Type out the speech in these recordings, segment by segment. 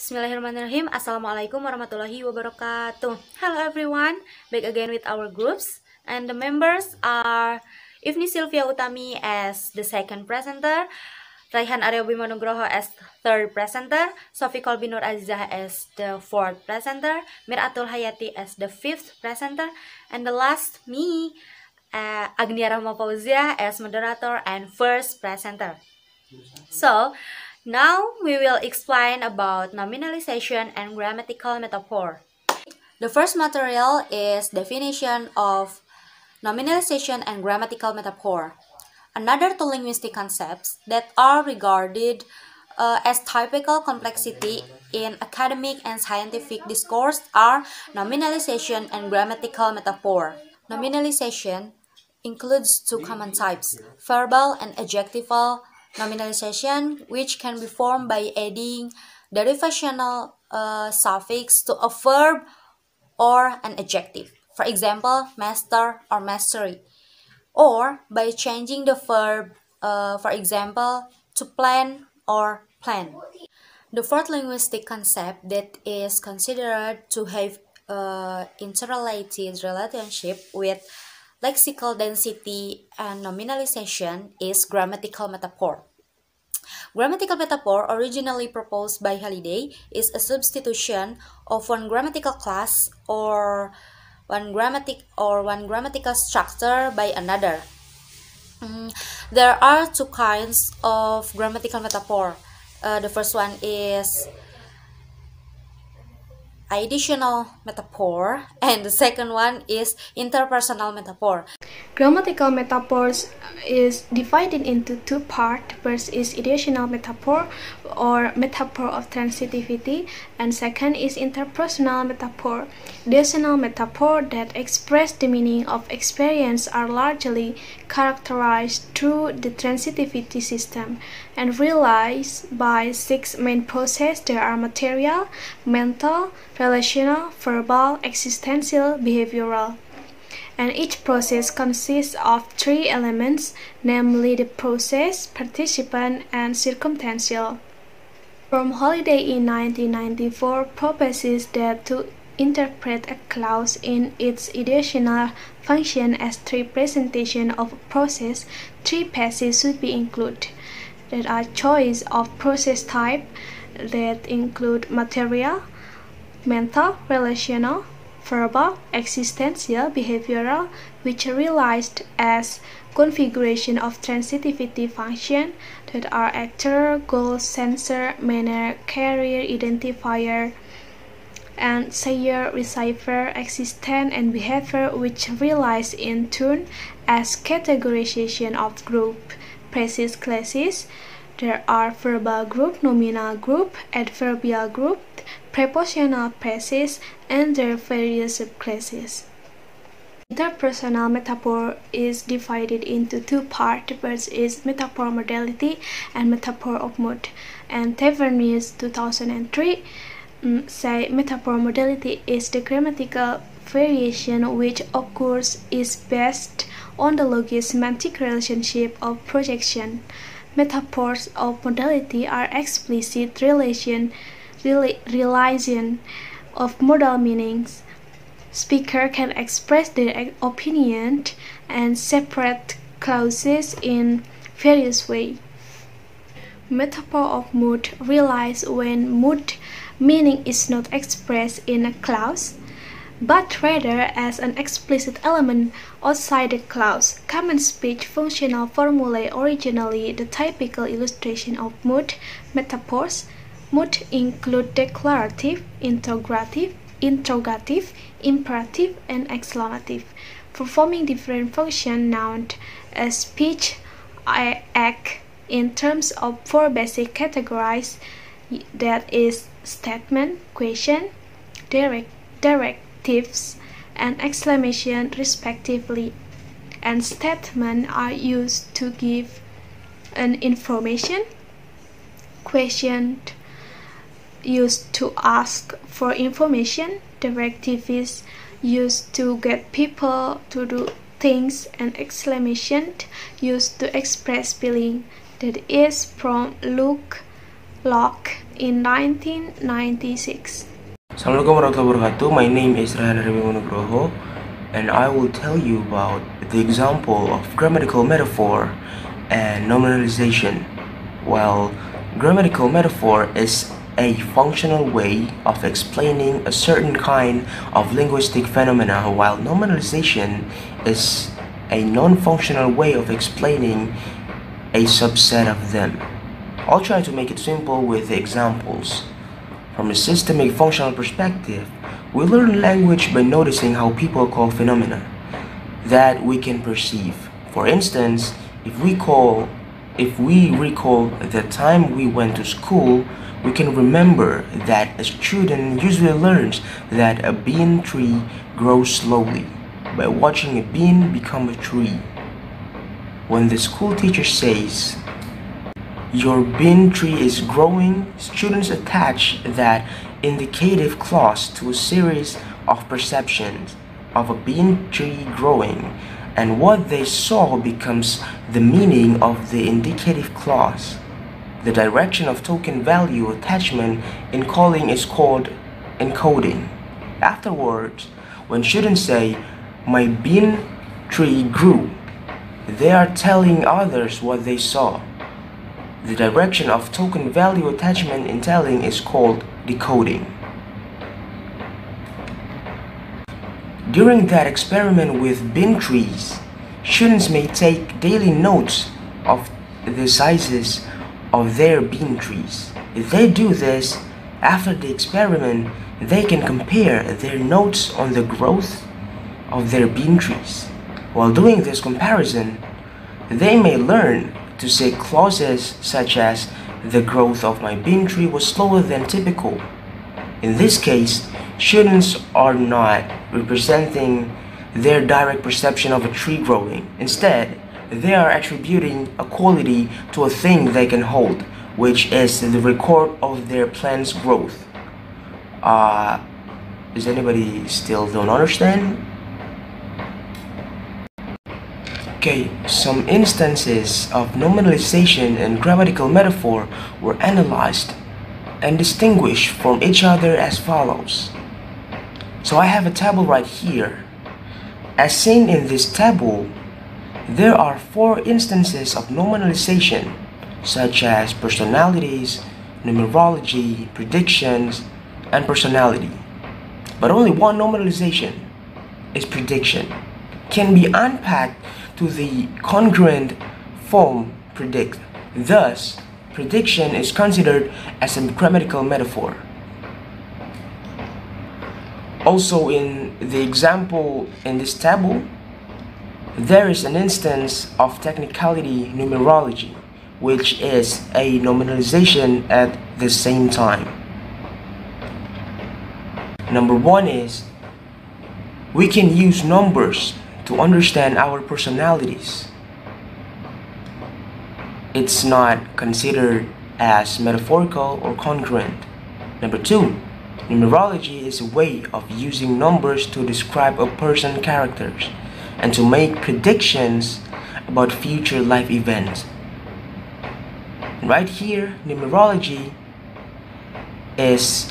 Bismillahirrahmanirrahim. Assalamualaikum warahmatullahi wabarakatuh. Hello everyone, back again with our groups, and the members are Ifni Sylvia Utami as the second presenter, Raihan Aryo Bima Nugroho as third presenter, Sofi Kolbi Nur Azizah as the fourth presenter, Miratul Hayati as the fifth presenter, and the last me, Agnia Rahma Fauzia as moderator and first presenter. So, now we will explain about nominalization and grammatical metaphor. The first material is definition of nominalization and grammatical metaphor. Another two linguistic concepts that are regarded as typical complexity in academic and scientific discourse are nominalization and grammatical metaphor. Nominalization includes two common types, verbal and adjectival nominalization, which can be formed by adding derivational suffix to a verb or an adjective. For example, master or mastery. Or by changing the verb, for example, to plan or plan. The fourth linguistic concept that is considered to have interrelated relationship with lexical density and nominalization is grammatical metaphor. Grammatical metaphor, originally proposed by Halliday, is a substitution of one grammatical class or one grammatical structure by another. There are two kinds of grammatical metaphor. The first one is additional metaphor, and the second one is interpersonal metaphor. Grammatical metaphors is divided into two parts. First is ideational metaphor or metaphor of transitivity, and second is interpersonal metaphor. Ideational metaphor that express the meaning of experience are largely characterized through the transitivity system and realized by six main processes. There are material, mental, relational, verbal, existential, behavioral. And each process consists of three elements, namely the process, participant, and circumstantial. From Halliday in 1994 proposes that to interpret a clause in its ideational function as three presentations of a process, three phases should be included. That are choice of process type that include material, mental, relational, verbal, existential, behavioral, which are realized as configuration of transitivity function that are actor, goal, sensor, manner, carrier, identifier, and sayer, receiver, existent, and behavior, which realize in turn as categorization of group, precise classes. There are verbal group, nominal group, adverbial group, prepositional phrases, and their various subclasses. Interpersonal metaphor is divided into two parts. The first is metaphor modality and metaphor of mood. And Tavernier 2003 say metaphor modality is the grammatical variation which occurs is based on the logic-semantic relationship of projection. Metaphors of modality are explicit realization of modal meanings. Speaker can express their opinion and separate clauses in various ways. Metaphor of mood realize when mood meaning is not expressed in a clause, but rather as an explicit element outside the clause. Common speech functional formulae originally the typical illustration of mood metaphors. Mood include declarative, interrogative, imperative, and exclamative, performing different functions known as speech act in terms of four basic categories, that is statement, question, directives, and exclamation respectively. And statements are used to give an information, question used to ask for information, directive is used to get people to do things, and exclamation used to express feeling, that is from look Locke in 1996. Assalamualaikum warahmatullahi wabarakatuh. My name is Ryan Nugroho, and I will tell you about the example of grammatical metaphor and nominalization. Well, grammatical metaphor is a functional way of explaining a certain kind of linguistic phenomena, while nominalization is a non-functional way of explaining a subset of them. I'll try to make it simple with examples. From a systemic functional perspective, we learn language by noticing how people call phenomena that we can perceive. For instance, if we recall the time we went to school, we can remember that a student usually learns that a bean tree grows slowly by watching a bean become a tree. When the school teacher says, "Your bean tree is growing," students attach that indicative clause to a series of perceptions of a bean tree growing, and what they saw becomes the meaning of the indicative clause. The direction of token value attachment in calling is called encoding. Afterwards, when students say, "My bean tree grew," they are telling others what they saw. The direction of token value attachment in telling is called decoding. During that experiment with bean trees, students may take daily notes of the sizes of their bean trees. If they do this, after the experiment, they can compare their notes on the growth of their bean trees. While doing this comparison, they may learn to say clauses such as, "The growth of my bean tree was slower than typical." In this case, students are not representing their direct perception of a tree growing. Instead, they are attributing a quality to a thing they can hold, which is the record of their plant's growth. Does anybody still don't understand? Okay, some instances of nominalization and grammatical metaphor were analyzed and distinguished from each other as follows. So I have a table right here. As seen in this table, there are 4 instances of nominalization, such as personalities, numerology, predictions, and personality. But only one nominalization is prediction, can be unpacked to the congruent form predict. Thus, prediction is considered as a grammatical metaphor. Also, in the example in this table, there is an instance of technicality numerology, which is a nominalization at the same time. Number 1 is, we can use numbers to understand our personalities. It's not considered as metaphorical or congruent. Number 2, numerology is a way of using numbers to describe a person's characters and to make predictions about future life events. Right here, numerology is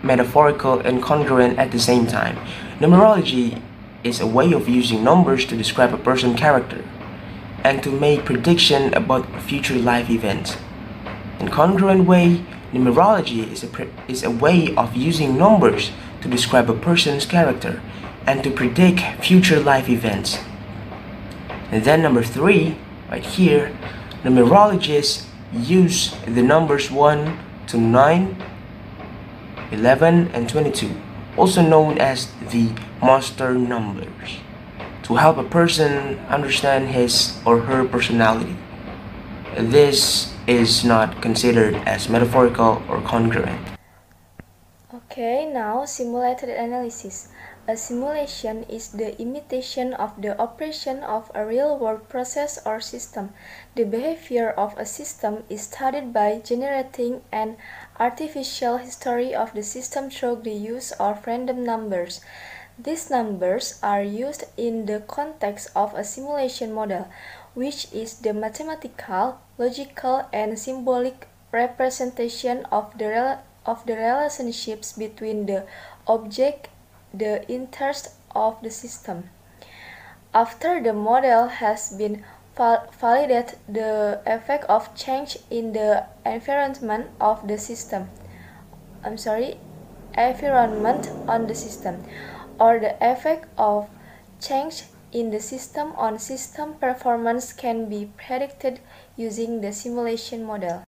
metaphorical and congruent at the same time. Numerology is a way of using numbers to describe a person's character and to make prediction about future life events. In congruent way, numerology is a way of using numbers to describe a person's character and to predict future life events. And then number 3, right here, numerologists use the numbers 1 to 9, 11, and 22, also known as the master numbers, to help a person understand his or her personality. This is not considered as metaphorical or congruent. Okay, now simulated analysis. A simulation is the imitation of the operation of a real-world process or system. The behavior of a system is studied by generating an artificial history of the system through the use of random numbers. These numbers are used in the context of a simulation model. which is the mathematical, logical, and symbolic representation of the relationships between the object, the interest of the system. After the model has been validated, the effect of change in the environment on the system, or the effect of change in the system on system performance can be predicted using the simulation model.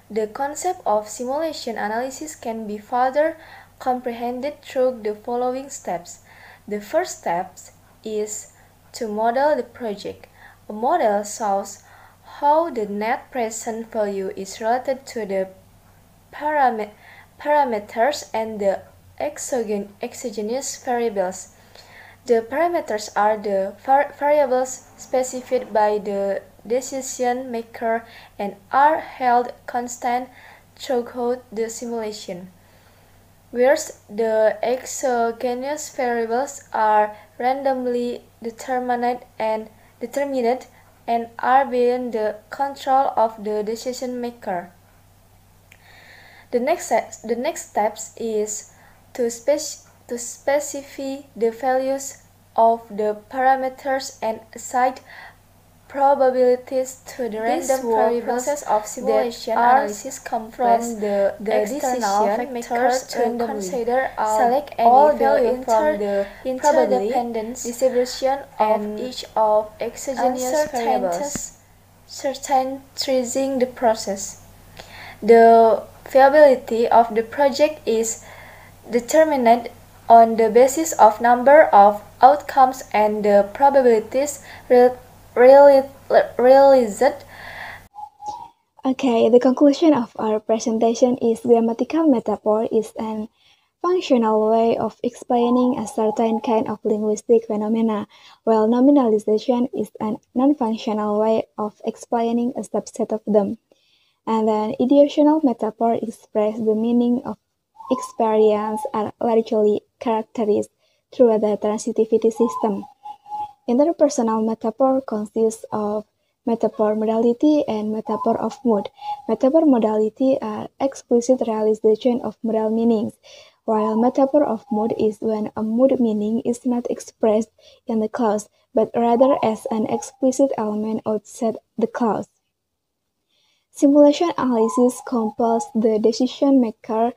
The concept of simulation analysis can be further comprehended through the following steps. The first step is to model the project. A model shows how the net present value is related to the parameters and the exogenous variables. The parameters are the variables specified by the decision maker and are held constant throughout the simulation, whereas the exogenous variables are randomly determined and are beyond the control of the decision maker. The next step is to specify the values of the parameters and assign probabilities to the random variables. Process of simulation analysis comes from the external factors to consider select all value from the interdependence distribution of each of exogenous variables, characterizing the process. The viability of the project is determined on the basis of number of outcomes and the probabilities realized. Okay, the conclusion of our presentation is grammatical metaphor is an functional way of explaining a certain kind of linguistic phenomena, while nominalization is a non-functional way of explaining a subset of them. And then idiotional metaphor express the meaning of experience are largely characterized through the transitivity system. Interpersonal metaphor consists of metaphor modality and metaphor of mood. Metaphor modality are explicit realization of modal meanings, while metaphor of mood is when a mood meaning is not expressed in the clause, but rather as an explicit element outside the clause. Simulation analysis compels the decision maker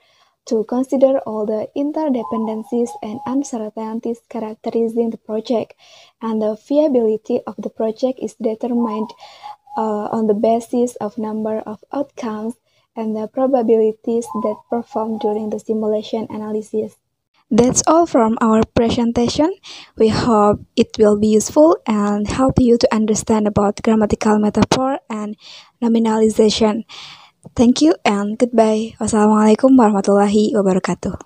to consider all the interdependencies and uncertainties characterizing the project, and the viability of the project is determined on the basis of number of outcomes and the probabilities that performed during the simulation analysis. That's all from our presentation. We hope it will be useful and help you to understand about grammatical metaphor and nominalization. Thank you and goodbye. Wassalamualaikum warahmatullahi wabarakatuh.